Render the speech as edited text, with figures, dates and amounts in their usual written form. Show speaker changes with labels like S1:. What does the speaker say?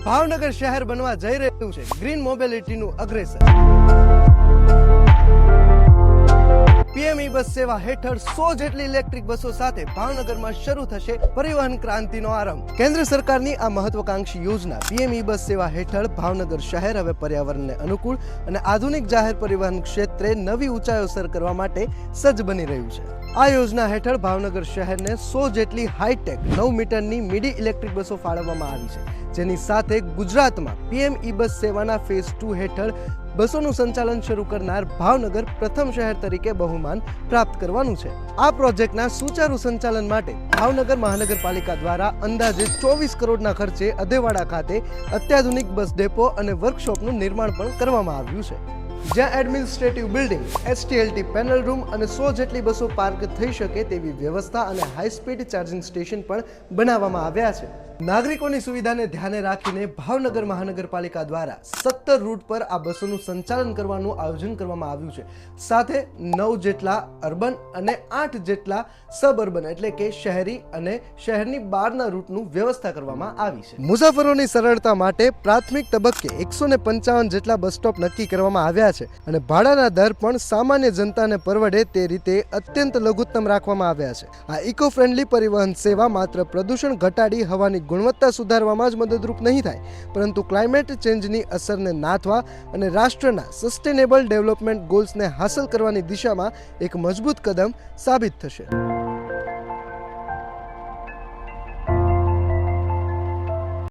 S1: ભાવનગર શહેર બનવા જઈ રહ્યું છે ગ્રીન મોબિલિટીનું અગ્રેસર। પીએમ ઈ બસ સેવા હેઠળ 100 જેટલી ઇલેક્ટ્રિક બસો સાથે ભાવનગરમાં શરૂ થશે પરિવહન ક્રાંતિનો આરંભ। કેન્દ્ર સરકારની આ મહત્વાકાંક્ષી યોજના પીએમ ઈ બસ સેવા હેઠળ ભાવનગર શહેર હવે પર્યાવરણને અનુકૂળ અને આધુનિક જાહેર પરિવહન ક્ષેત્રે નવી ઊંચાઈઓ સર કરવા માટે સજ્જ બની રહ્યું છે। આ યોજના હેઠળ ભાવનગર શહેરને 100 જેટલી હાઈટેક 9 મીટરની મીડી ઇલેક્ટ્રિક બસો ફાળવવામાં આવી છે, જેની સાથે ગુજરાતમાં પીએમ ઈ બસ સેવાના ફેઝ 2 હેઠળ બસોનું સંચાલન શરૂ કરનાર ભાવનગર પ્રથમ શહેર તરીકે બહુમાન પ્રાપ્ત કરવાનું છે। આ પ્રોજેક્ટના સુચારુ સંચાલન માટે ભાવનગર મહાનગરપાલિકા દ્વારા અંદાજે 24 કરોડના ખર્ચે અધેવાડા ખાતે અત્યાધુનિક બસ ડેપો અને વર્કશોપનું નિર્માણ પણ કરવામાં આવ્યું છે, જ્યાં એડમિનિસ્ટ્રેટિવ બિલ્ડિંગ, એસટીએલટી પેનલ રૂમ અને 100 જેટલી બસો પાર્ક થઈ શકે તેવી વ્યવસ્થા અને હાઈ સ્પીડ ચાર્જિંગ સ્ટેશન પણ બનાવવામાં આવ્યા છે। નાગરિકોની સુવિધાને ધ્યાને રાખીને ભાવનગર મહાનગરપાલિકા દ્વારા 17 રૂટ પર આ બસોનું સંચાલન કરવાનું આયોજન કરવામાં આવ્યું છે। સાથે 9 જેટલા અર્બન અને 8 જેટલા સબ અર્બન એટલે કે શહેરી અને શહેરની બહારના રૂટનું વ્યવસ્થા કરવામાં આવી છે। મુસાફરોની સરળતા માટે પ્રાથમિક તબક્કે 155 જેટલા બસ સ્ટોપ નક્કી કરવામાં આવ્યા છે અને ભાડાના દર પણ સામાન્ય જનતાને પરવડે તે રીતે અત્યંત લઘુત્તમ રાખવામાં આવ્યા છે। આ ઇકો ફ્રેન્ડલી પરિવહન સેવા માત્ર પ્રદૂષણ ઘટાડી હવાની ગુણવત્તા સુધારવામાં જ મદદરૂપ નહીં થાય, પરંતુ ક્લાઇમેટ ચેન્જની અસરને નાથવા અને રાષ્ટ્રના સસ્ટેનેબલ ડેવલપમેન્ટ ગોલ્સને હાંસલ કરવાની દિશામાં એક મજબૂત કદમ સાબિત થશે।